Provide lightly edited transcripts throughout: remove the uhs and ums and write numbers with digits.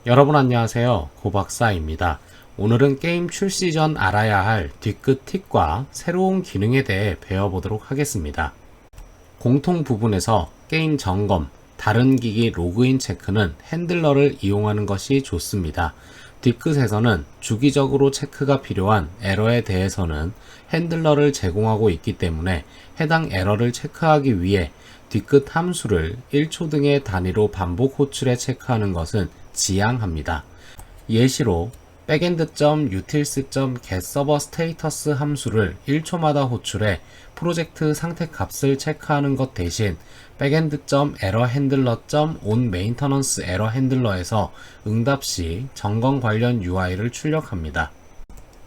여러분 안녕하세요. 고박사입니다. 오늘은 게임 출시 전 알아야 할 뒤끝 팁과 새로운 기능에 대해 배워보도록 하겠습니다. 공통 부분에서 게임 점검, 다른 기기 로그인 체크는 핸들러를 이용하는 것이 좋습니다. 뒤끝에서는 주기적으로 체크가 필요한 에러에 대해서는 핸들러를 제공하고 있기 때문에 해당 에러를 체크하기 위해 뒤끝 함수를 1초 등의 단위로 반복 호출해 체크하는 것은 지양합니다. 예시로 backend.utils.getServerStatus 함수를 1초마다 호출해 프로젝트 상태 값을 체크하는 것 대신 backend.errorhandler.onMaintenanceErrorHandler에서 응답 시 점검 관련 UI를 출력합니다.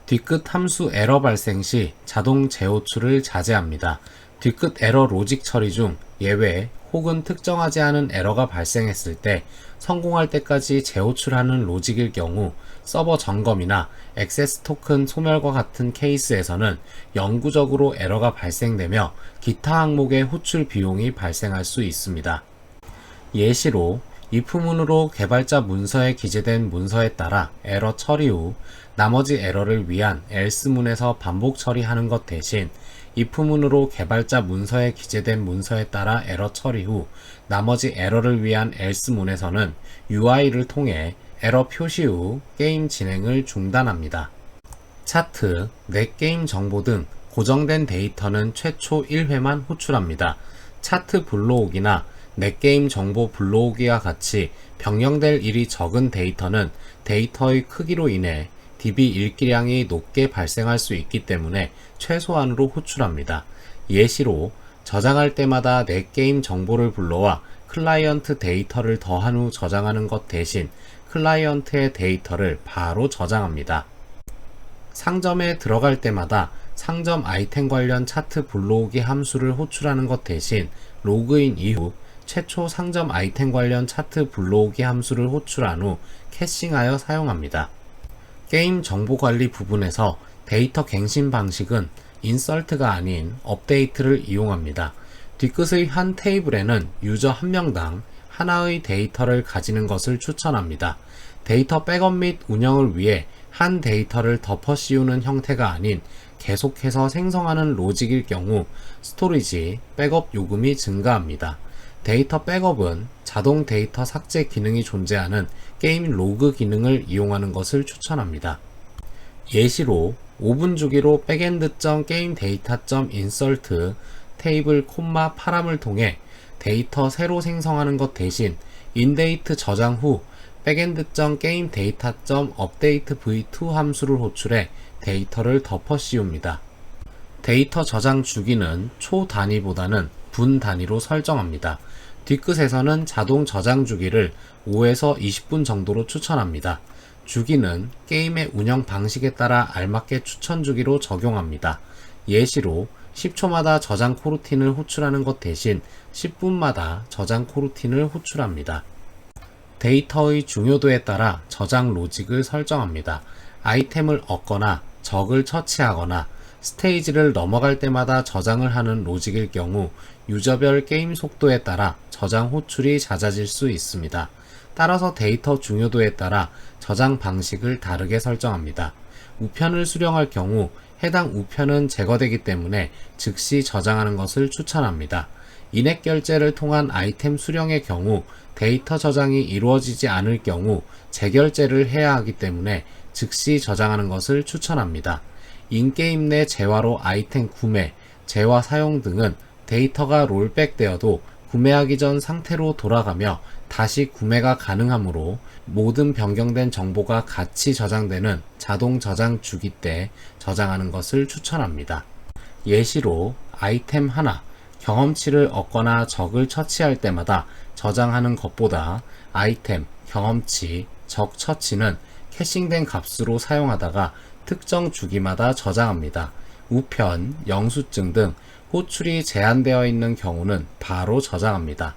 뒤끝 함수 에러 발생 시 자동 재호출을 자제합니다. 뒤끝 에러 로직 처리 중 예외 혹은 특정하지 않은 에러가 발생했을 때 성공할 때까지 재호출하는 로직일 경우 서버 점검이나 액세스 토큰 소멸과 같은 케이스에서는 영구적으로 에러가 발생되며 기타 항목의 호출 비용이 발생할 수 있습니다. 예시로 if문으로 개발자 문서에 기재된 문서에 따라 에러 처리 후 나머지 에러를 위한 else문에서 반복 처리하는 것 대신 if문으로 개발자 문서에 기재된 문서에 따라 에러 처리 후 나머지 에러를 위한 else문에서는 UI를 통해 에러 표시 후 게임 진행을 중단합니다. 차트, 넷게임 정보 등 고정된 데이터는 최초 1회만 호출합니다. 차트 불러오기나 넷게임 정보 불러오기와 같이 변경될 일이 적은 데이터는 데이터의 크기로 인해 DB 읽기량이 높게 발생할 수 있기 때문에 최소한으로 호출합니다. 예시로 저장할 때마다 넷게임 정보를 불러와 클라이언트 데이터를 더한 후 저장하는 것 대신 클라이언트의 데이터를 바로 저장합니다. 상점에 들어갈 때마다 상점 아이템 관련 차트 불러오기 함수를 호출하는 것 대신 로그인 이후 최초 상점 아이템 관련 차트 불러오기 함수를 호출한 후 캐싱하여 사용합니다. 게임 정보관리 부분에서 데이터 갱신 방식은 인설트가 아닌 업데이트를 이용합니다. 뒤끝의 한 테이블에는 유저 한 명당 하나의 데이터를 가지는 것을 추천합니다. 데이터 백업 및 운영을 위해 한 데이터를 덮어 씌우는 형태가 아닌 계속해서 생성하는 로직일 경우 스토리지, 백업 요금이 증가합니다. 데이터 백업은 자동 데이터 삭제 기능이 존재하는 게임 로그 기능을 이용하는 것을 추천합니다. 예시로 5분 주기로 backend.gameData.insert 테이블 콤마 파람을 통해 데이터 새로 생성하는 것 대신 인데이트 저장 후 backend.gameData.updatev2 함수를 호출해 데이터를 덮어 씌웁니다. 데이터 저장 주기는 초 단위보다는 분 단위로 설정합니다. 뒤끝에서는 자동 저장 주기를 5에서 20분 정도로 추천합니다. 주기는 게임의 운영 방식에 따라 알맞게 추천 주기로 적용합니다. 예시로 10초마다 저장 코루틴을 호출하는 것 대신 10분마다 저장 코루틴을 호출합니다. 데이터의 중요도에 따라 저장 로직을 설정합니다. 아이템을 얻거나 적을 처치하거나 스테이지를 넘어갈 때마다 저장을 하는 로직일 경우 유저별 게임 속도에 따라 저장 호출이 잦아질 수 있습니다. 따라서 데이터 중요도에 따라 저장 방식을 다르게 설정합니다. 우편을 수령할 경우 해당 우편은 제거되기 때문에 즉시 저장하는 것을 추천합니다. 인액 결제를 통한 아이템 수령의 경우 데이터 저장이 이루어지지 않을 경우 재결제를 해야 하기 때문에 즉시 저장하는 것을 추천합니다. 인게임 내 재화로 아이템 구매, 재화 사용 등은 데이터가 롤백되어도 구매하기 전 상태로 돌아가며 다시 구매가 가능하므로 모든 변경된 정보가 같이 저장되는 자동 저장 주기 때 저장하는 것을 추천합니다. 예시로 아이템 하나, 경험치를 얻거나 적을 처치할 때마다 저장하는 것보다 아이템, 경험치, 적 처치는 캐싱된 값으로 사용하다가 특정 주기마다 저장합니다. 우편, 영수증 등 호출이 제한되어 있는 경우는 바로 저장합니다.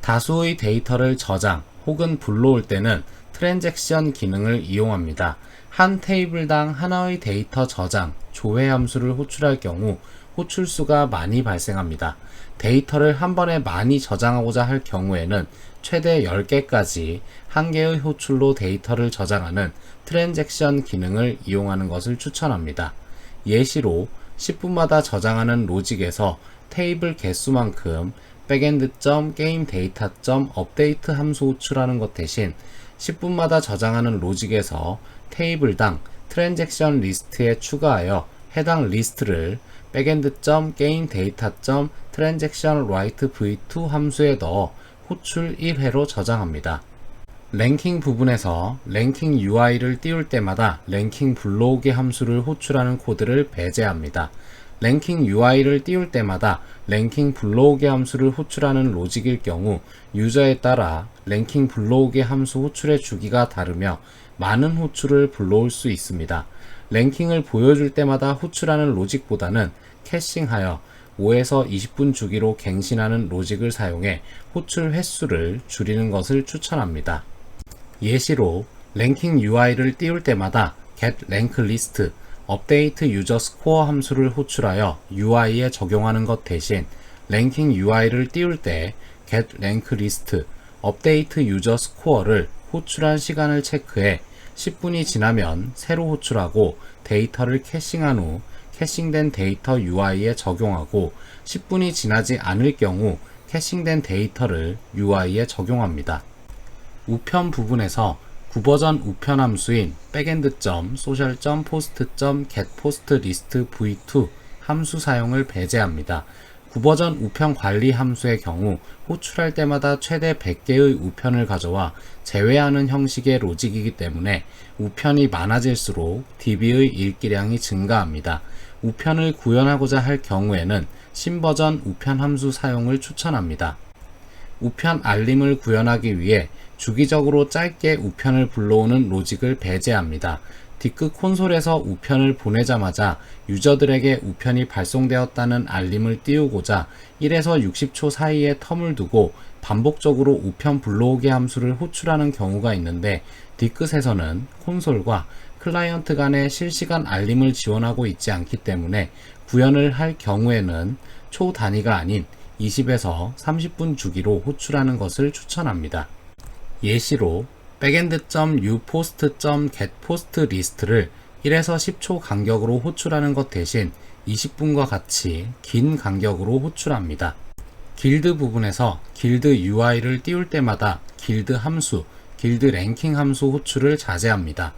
다수의 데이터를 저장 혹은 불러올 때는 트랜잭션 기능을 이용합니다. 한 테이블당 하나의 데이터 저장, 조회 함수를 호출할 경우 호출수가 많이 발생합니다. 데이터를 한 번에 많이 저장하고자 할 경우에는 최대 10개까지 한 개의 호출로 데이터를 저장하는 트랜잭션 기능을 이용하는 것을 추천합니다. 예시로 10분마다 저장하는 로직에서 테이블 개수만큼 backend.gameData.update 함수 호출하는 것 대신 10분마다 저장하는 로직에서 테이블당 트랜잭션 리스트에 추가하여 해당 리스트를 backend.gameData.transactionWritev2 함수에 넣어 호출 1회로 저장합니다. 랭킹 부분에서 랭킹 UI를 띄울 때마다 랭킹 불러오기 함수를 호출하는 코드를 배제합니다. 랭킹 UI를 띄울 때마다 랭킹 불러오기 함수를 호출하는 로직일 경우 유저에 따라 랭킹 불러오기 함수 호출의 주기가 다르며 많은 호출을 불러올 수 있습니다. 랭킹을 보여줄 때마다 호출하는 로직보다는 캐싱하여 5에서 20분 주기로 갱신하는 로직을 사용해 호출 횟수를 줄이는 것을 추천합니다. 예시로 랭킹 UI를 띄울 때마다 getRankList, update user score 함수를 호출하여 UI에 적용하는 것 대신 랭킹 UI를 띄울 때 getRankList, update user score를 호출한 시간을 체크해 10분이 지나면 새로 호출하고 데이터를 캐싱한 후 캐싱된 데이터 UI에 적용하고 10분이 지나지 않을 경우 캐싱된 데이터를 UI에 적용합니다. 우편 부분에서 구버전 우편 함수인 backend.social.post.getPostListv2 함수 사용을 배제합니다. 구버전 우편 관리 함수의 경우 호출할 때마다 최대 100개의 우편을 가져와 제외하는 형식의 로직이기 때문에 우편이 많아질수록 DB의 읽기량이 증가합니다. 우편을 구현하고자 할 경우에는 신버전 우편 함수 사용을 추천합니다. 우편 알림을 구현하기 위해 주기적으로 짧게 우편을 불러오는 로직을 배제합니다. 디크 콘솔에서 우편을 보내자마자 유저들에게 우편이 발송되었다는 알림을 띄우고자 1에서 60초 사이의 텀을 두고 반복적으로 우편 불러오기 함수를 호출하는 경우가 있는데 디크에서는 콘솔과 클라이언트 간의 실시간 알림을 지원하고 있지 않기 때문에 구현을 할 경우에는 초 단위가 아닌 20에서 30분 주기로 호출하는 것을 추천합니다. 예시로 backend.upost.getPostList를 1에서 10초 간격으로 호출하는 것 대신 20분과 같이 긴 간격으로 호출합니다. 길드 부분에서 길드 UI를 띄울 때마다 길드 함수, 길드 랭킹 함수 호출을 자제합니다.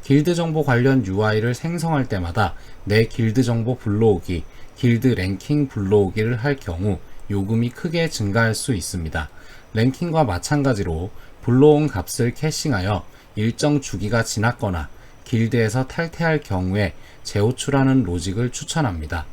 길드 정보 관련 UI를 생성할 때마다 내 길드 정보 불러오기, 길드 랭킹 불러오기를 할 경우 요금이 크게 증가할 수 있습니다. 랭킹과 마찬가지로 불러온 값을 캐싱하여 일정 주기가 지났거나 길드에서 탈퇴할 경우에 재호출하는 로직을 추천합니다.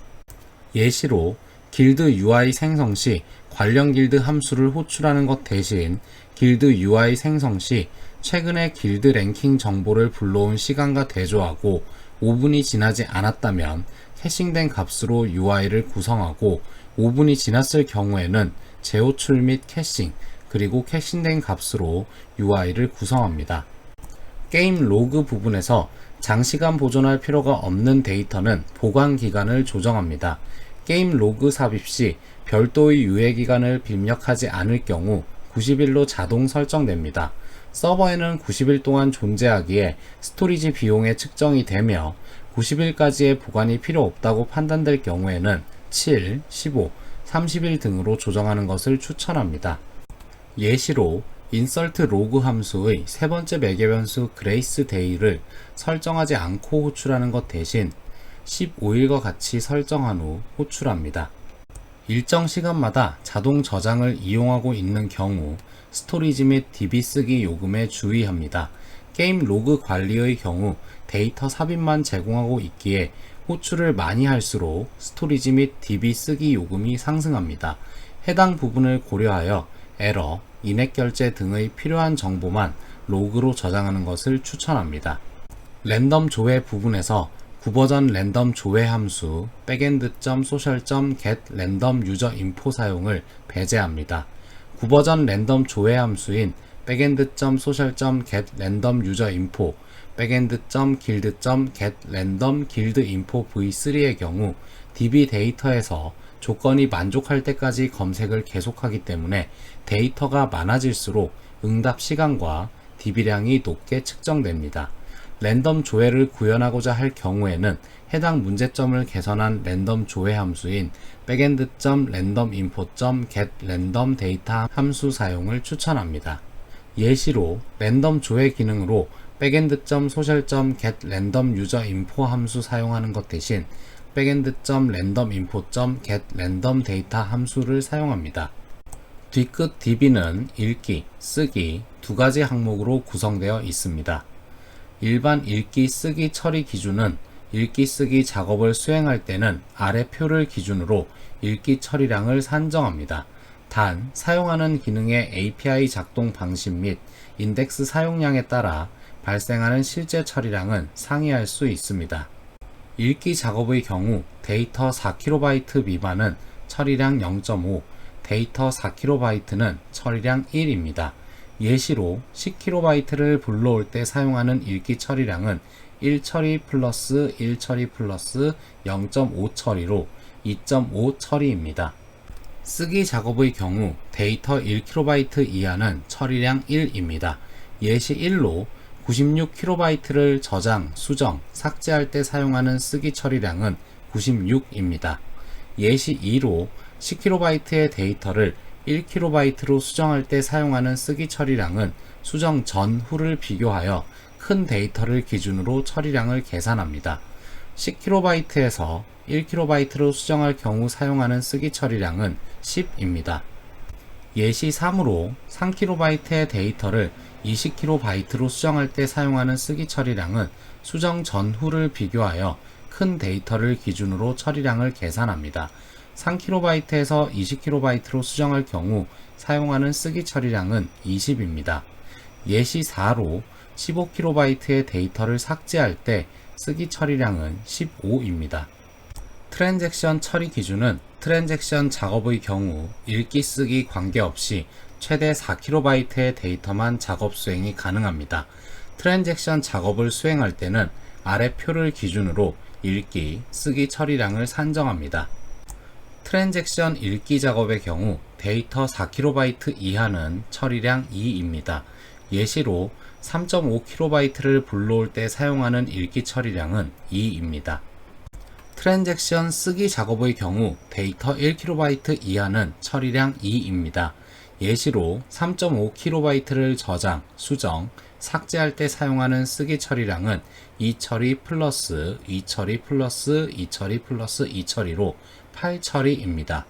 예시로 길드 UI 생성 시 관련 길드 함수를 호출하는 것 대신 길드 UI 생성 시 최근에 길드 랭킹 정보를 불러온 시간과 대조하고 5분이 지나지 않았다면 캐싱된 값으로 UI를 구성하고 5분이 지났을 경우에는 재호출 및 캐싱, 그리고 캐싱된 값으로 UI를 구성합니다. 게임 로그 부분에서 장시간 보존할 필요가 없는 데이터는 보관 기간을 조정합니다. 게임 로그 삽입 시 별도의 유예 기간을 입력하지 않을 경우 90일로 자동 설정됩니다. 서버에는 90일 동안 존재하기에 스토리지 비용에 측정이 되며 90일까지의 보관이 필요 없다고 판단될 경우에는 7, 15, 30일 등으로 조정하는 것을 추천합니다. 예시로 insert log 함수의 세 번째 매개 변수 grace day를 설정하지 않고 호출하는 것 대신 15일과 같이 설정한 후 호출합니다. 일정 시간마다 자동 저장을 이용하고 있는 경우 스토리지 및 DB 쓰기 요금에 주의합니다. 게임 로그 관리의 경우 데이터 삽입만 제공하고 있기에 호출을 많이 할수록 스토리지 및 DB 쓰기 요금이 상승합니다. 해당 부분을 고려하여 에러, 인액 결제 등의 필요한 정보만 로그로 저장하는 것을 추천합니다. 랜덤 조회 부분에서 구버전 랜덤 조회 함수 backend.social.getRandomUserInfo 사용을 배제합니다. 구버전 랜덤 조회 함수인 backend.social.getRandomUserInfo, backend.guild.getRandomGuildInfo v3의 경우 DB 데이터에서 조건이 만족할 때까지 검색을 계속하기 때문에 데이터가 많아질수록 응답 시간과 DB량이 높게 측정됩니다. 랜덤 조회를 구현하고자 할 경우에는 해당 문제점을 개선한 랜덤 조회 함수인 backend.randominfo.getRandomData 함수 사용을 추천합니다. 예시로 랜덤 조회 기능으로 backend.social.getRandomUserInfo 함수 사용하는 것 대신 backend.randominfo.getRandomData 함수를 사용합니다. 뒤끝 DB는 읽기, 쓰기 두 가지 항목으로 구성되어 있습니다. 일반 읽기, 쓰기 처리 기준은 읽기, 쓰기 작업을 수행할 때는 아래 표를 기준으로 읽기 처리량을 산정합니다. 단, 사용하는 기능의 API 작동 방식 및 인덱스 사용량에 따라 발생하는 실제 처리량은 상이할 수 있습니다. 읽기 작업의 경우 데이터 4KB 미만은 처리량 0.5, 데이터 4KB는 처리량 1입니다. 예시로 10KB를 불러올 때 사용하는 읽기 처리량은 1처리 플러스 1처리 플러스 0.5 처리로 2.5 처리입니다. 쓰기 작업의 경우 데이터 1KB 이하는 처리량 1입니다. 예시 1로 96KB를 저장, 수정, 삭제할 때 사용하는 쓰기 처리량은 96입니다. 예시 2로 10KB의 데이터를 1KB로 수정할 때 사용하는 쓰기 처리량은 수정 전, 후를 비교하여 큰 데이터를 기준으로 처리량을 계산합니다. 10KB에서 1KB로 수정할 경우 사용하는 쓰기 처리량은 10입니다. 예시 3으로 3KB의 데이터를 20KB로 수정할 때 사용하는 쓰기 처리량은 수정 전후를 비교하여 큰 데이터를 기준으로 처리량을 계산합니다. 3KB에서 20KB로 수정할 경우 사용하는 쓰기 처리량은 20입니다. 예시 4로 15KB의 데이터를 삭제할 때 쓰기 처리량은 15입니다. 트랜잭션 처리 기준은 트랜잭션 작업의 경우 읽기 쓰기 관계없이 최대 4KB의 데이터만 작업 수행이 가능합니다. 트랜잭션 작업을 수행할 때는 아래 표를 기준으로 읽기, 쓰기 처리량을 산정합니다. 트랜잭션 읽기 작업의 경우 데이터 4KB 이하는 처리량 2입니다. 예시로 3.5KB를 불러올 때 사용하는 읽기 처리량은 2입니다. 트랜잭션 쓰기 작업의 경우 데이터 1KB 이하는 처리량 2입니다. 예시로 3.5KB를 저장, 수정, 삭제할 때 사용하는 쓰기 처리량은 2처리 플러스 2처리 플러스 2처리 플러스 2처리로 8처리입니다.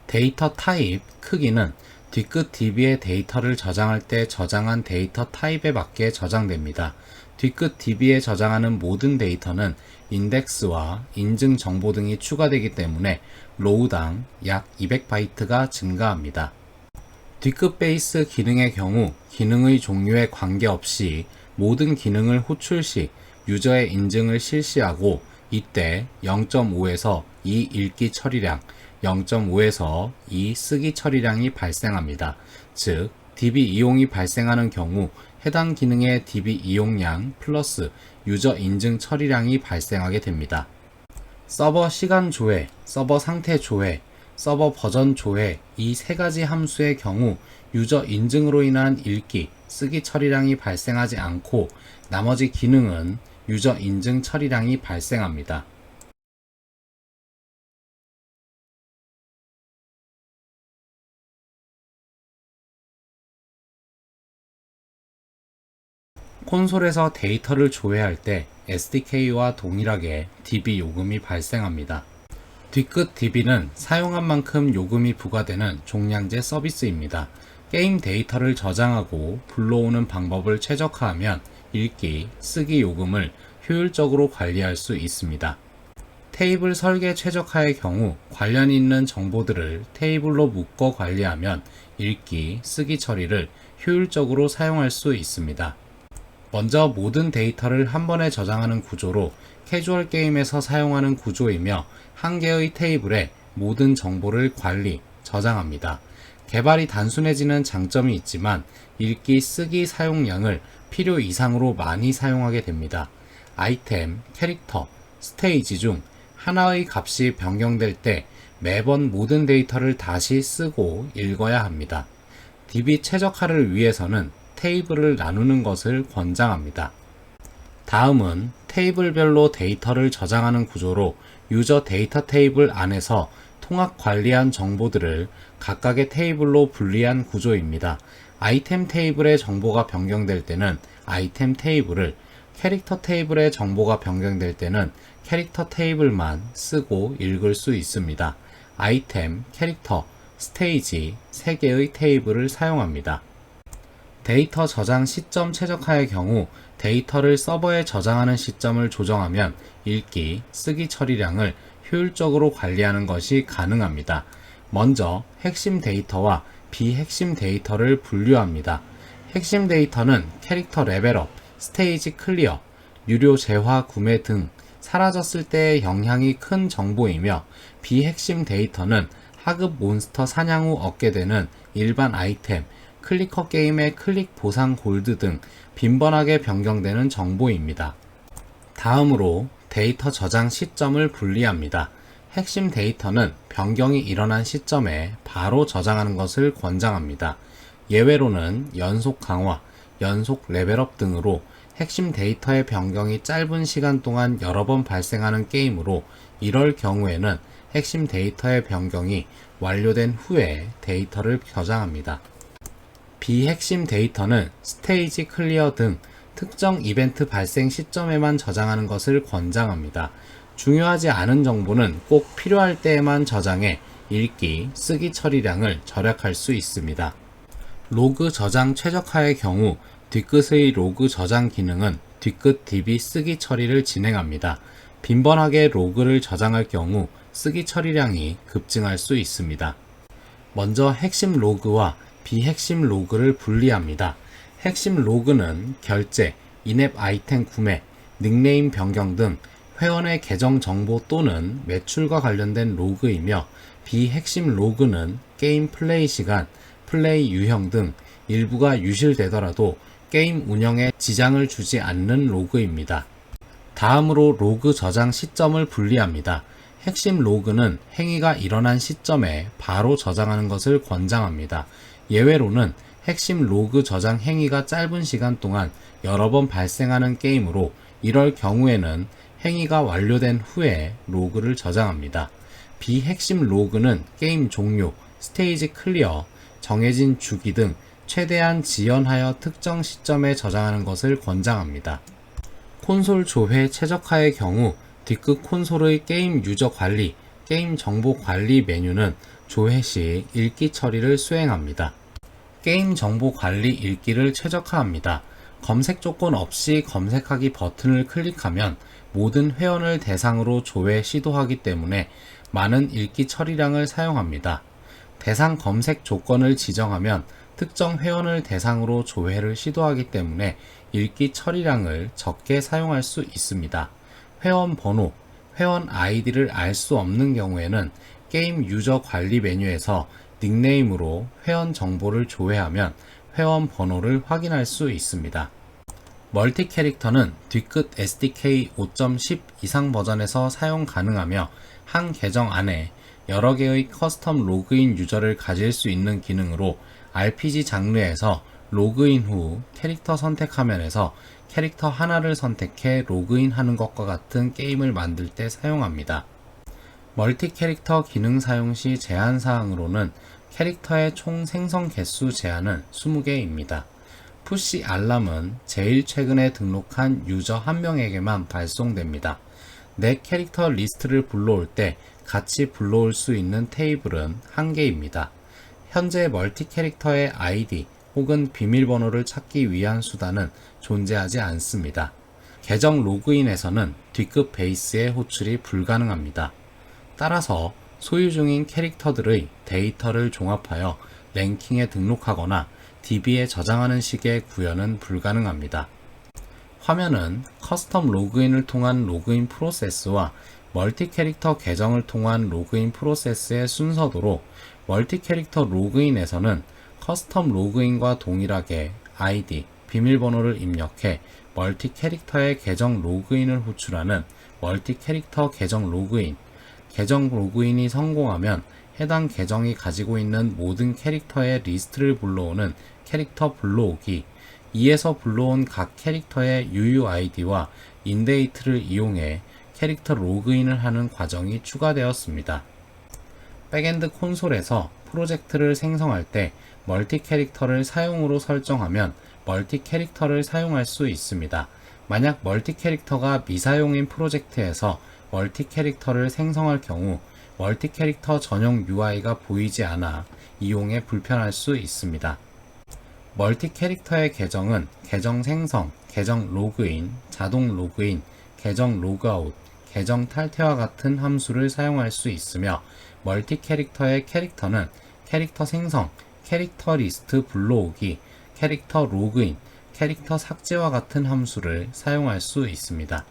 데이터 타입, 크기는 뒤끝 DB의 데이터를 저장할 때 저장한 데이터 타입에 맞게 저장됩니다. 뒤끝 DB에 저장하는 모든 데이터는 인덱스와 인증 정보 등이 추가되기 때문에 로우당 약 200바이트가 증가합니다. 뒤끝 베이스 기능의 경우 기능의 종류에 관계없이 모든 기능을 호출 시 유저의 인증을 실시하고 이때 0.5에서 2 읽기 처리량, 0.5에서 2 쓰기 처리량이 발생합니다. 즉, DB 이용이 발생하는 경우 해당 기능의 DB 이용량 플러스 유저 인증 처리량이 발생하게 됩니다. 서버 시간 조회, 서버 상태 조회, 서버 버전 조회 이 세 가지 함수의 경우 유저 인증으로 인한 읽기, 쓰기 처리량이 발생하지 않고 나머지 기능은 유저 인증 처리량이 발생합니다. 콘솔에서 데이터를 조회할 때 SDK와 동일하게 DB 요금이 발생합니다. 뒤끝 DB는 사용한 만큼 요금이 부과되는 종량제 서비스입니다. 게임 데이터를 저장하고 불러오는 방법을 최적화하면 읽기, 쓰기 요금을 효율적으로 관리할 수 있습니다. 테이블 설계 최적화의 경우 관련 있는 정보들을 테이블로 묶어 관리하면 읽기, 쓰기 처리를 효율적으로 사용할 수 있습니다. 먼저 모든 데이터를 한 번에 저장하는 구조로 캐주얼 게임에서 사용하는 구조이며 한 개의 테이블에 모든 정보를 관리, 저장합니다. 개발이 단순해지는 장점이 있지만 읽기, 쓰기 사용량을 필요 이상으로 많이 사용하게 됩니다. 아이템, 캐릭터, 스테이지 중 하나의 값이 변경될 때 매번 모든 데이터를 다시 쓰고 읽어야 합니다. DB 최적화를 위해서는 테이블을 나누는 것을 권장합니다. 다음은 테이블별로 데이터를 저장하는 구조로 유저 데이터 테이블 안에서 통합 관리한 정보들을 각각의 테이블로 분리한 구조입니다. 아이템 테이블의 정보가 변경될 때는 아이템 테이블을, 캐릭터 테이블의 정보가 변경될 때는 캐릭터 테이블만 쓰고 읽을 수 있습니다. 아이템, 캐릭터, 스테이지 3개의 테이블을 사용합니다. 데이터 저장 시점 최적화의 경우 데이터를 서버에 저장하는 시점을 조정하면 읽기, 쓰기 처리량을 효율적으로 관리하는 것이 가능합니다. 먼저 핵심 데이터와 비핵심 데이터를 분류합니다. 핵심 데이터는 캐릭터 레벨업, 스테이지 클리어, 유료 재화 구매 등 사라졌을 때의 영향이 큰 정보이며, 비핵심 데이터는 하급 몬스터 사냥 후 얻게 되는 일반 아이템, 클리커 게임의 클릭 보상 골드 등 빈번하게 변경되는 정보입니다. 다음으로 데이터 저장 시점을 분리합니다. 핵심 데이터는 변경이 일어난 시점에 바로 저장하는 것을 권장합니다. 예외로는 연속 강화, 연속 레벨업 등으로 핵심 데이터의 변경이 짧은 시간 동안 여러 번 발생하는 게임으로, 이럴 경우에는 핵심 데이터의 변경이 완료된 후에 데이터를 저장합니다. 비핵심 데이터는 스테이지 클리어 등 특정 이벤트 발생 시점에만 저장하는 것을 권장합니다. 중요하지 않은 정보는 꼭 필요할 때에만 저장해 읽기, 쓰기 처리량을 절약할 수 있습니다. 로그 저장 최적화의 경우 뒤끝의 로그 저장 기능은 뒤끝 DB 쓰기 처리를 진행합니다. 빈번하게 로그를 저장할 경우 쓰기 처리량이 급증할 수 있습니다. 먼저 핵심 로그와 비핵심 로그를 분리합니다. 핵심 로그는 결제, 인앱 아이템 구매, 닉네임 변경 등 회원의 계정 정보 또는 매출과 관련된 로그이며, 비핵심 로그는 게임 플레이 시간, 플레이 유형 등 일부가 유실되더라도 게임 운영에 지장을 주지 않는 로그입니다. 다음으로 로그 저장 시점을 분리합니다. 핵심 로그는 행위가 일어난 시점에 바로 저장하는 것을 권장합니다. 예외로는 핵심 로그 저장 행위가 짧은 시간 동안 여러 번 발생하는 게임으로, 이럴 경우에는 행위가 완료된 후에 로그를 저장합니다. 비핵심 로그는 게임 종료, 스테이지 클리어, 정해진 주기 등 최대한 지연하여 특정 시점에 저장하는 것을 권장합니다. 콘솔 조회 최적화의 경우 뒤끝 콘솔의 게임 유저 관리, 게임 정보 관리 메뉴는 조회 시 읽기 처리를 수행합니다. 게임 정보 관리 읽기를 최적화합니다. 검색 조건 없이 검색하기 버튼을 클릭하면 모든 회원을 대상으로 조회 시도하기 때문에 많은 읽기 처리량을 사용합니다. 대상 검색 조건을 지정하면 특정 회원을 대상으로 조회를 시도하기 때문에 읽기 처리량을 적게 사용할 수 있습니다. 회원 번호, 회원 아이디를 알 수 없는 경우에는 게임 유저 관리 메뉴에서 닉네임으로 회원 정보를 조회하면 회원 번호를 확인할 수 있습니다. 멀티 캐릭터는 뒤끝 SDK 5.10 이상 버전에서 사용 가능하며, 한 계정 안에 여러 개의 커스텀 로그인 유저를 가질 수 있는 기능으로, RPG 장르에서 로그인 후 캐릭터 선택 화면에서 캐릭터 하나를 선택해 로그인 하는 것과 같은 게임을 만들 때 사용합니다. 멀티 캐릭터 기능 사용 시 제한 사항으로는 캐릭터의 총 생성 개수 제한은 20개입니다. 푸시 알람은 제일 최근에 등록한 유저 한 명에게만 발송됩니다. 내 캐릭터 리스트를 불러올 때 같이 불러올 수 있는 테이블은 1개입니다. 현재 멀티 캐릭터의 아이디 혹은 비밀번호를 찾기 위한 수단은 존재하지 않습니다. 계정 로그인에서는 뒤끝 베이스의 호출이 불가능합니다. 따라서 소유 중인 캐릭터들의 데이터를 종합하여 랭킹에 등록하거나 DB에 저장하는 식의 구현은 불가능합니다. 화면은 커스텀 로그인을 통한 로그인 프로세스와 멀티 캐릭터 계정을 통한 로그인 프로세스의 순서도로, 멀티 캐릭터 로그인에서는 커스텀 로그인과 동일하게 아이디, 비밀번호를 입력해 멀티 캐릭터의 계정 로그인을 호출하는 멀티 캐릭터 계정 로그인, 계정 로그인이 성공하면 해당 계정이 가지고 있는 모든 캐릭터의 리스트를 불러오는 캐릭터 불러오기, 이에서 불러온 각 캐릭터의 UUID와 인데이트를 이용해 캐릭터 로그인을 하는 과정이 추가되었습니다. 백엔드 콘솔에서 프로젝트를 생성할 때 멀티 캐릭터를 사용으로 설정하면 멀티 캐릭터를 사용할 수 있습니다. 만약 멀티 캐릭터가 미사용인 프로젝트에서 멀티 캐릭터를 생성할 경우 멀티 캐릭터 전용 UI가 보이지 않아 이용에 불편할 수 있습니다. 멀티 캐릭터의 계정은 계정 생성, 계정 로그인, 자동 로그인, 계정 로그아웃, 계정 탈퇴와 같은 함수를 사용할 수 있으며 멀티 캐릭터의 캐릭터는 캐릭터 생성, 캐릭터 리스트 불러오기, 캐릭터 로그인, 캐릭터 삭제와 같은 함수를 사용할 수 있습니다.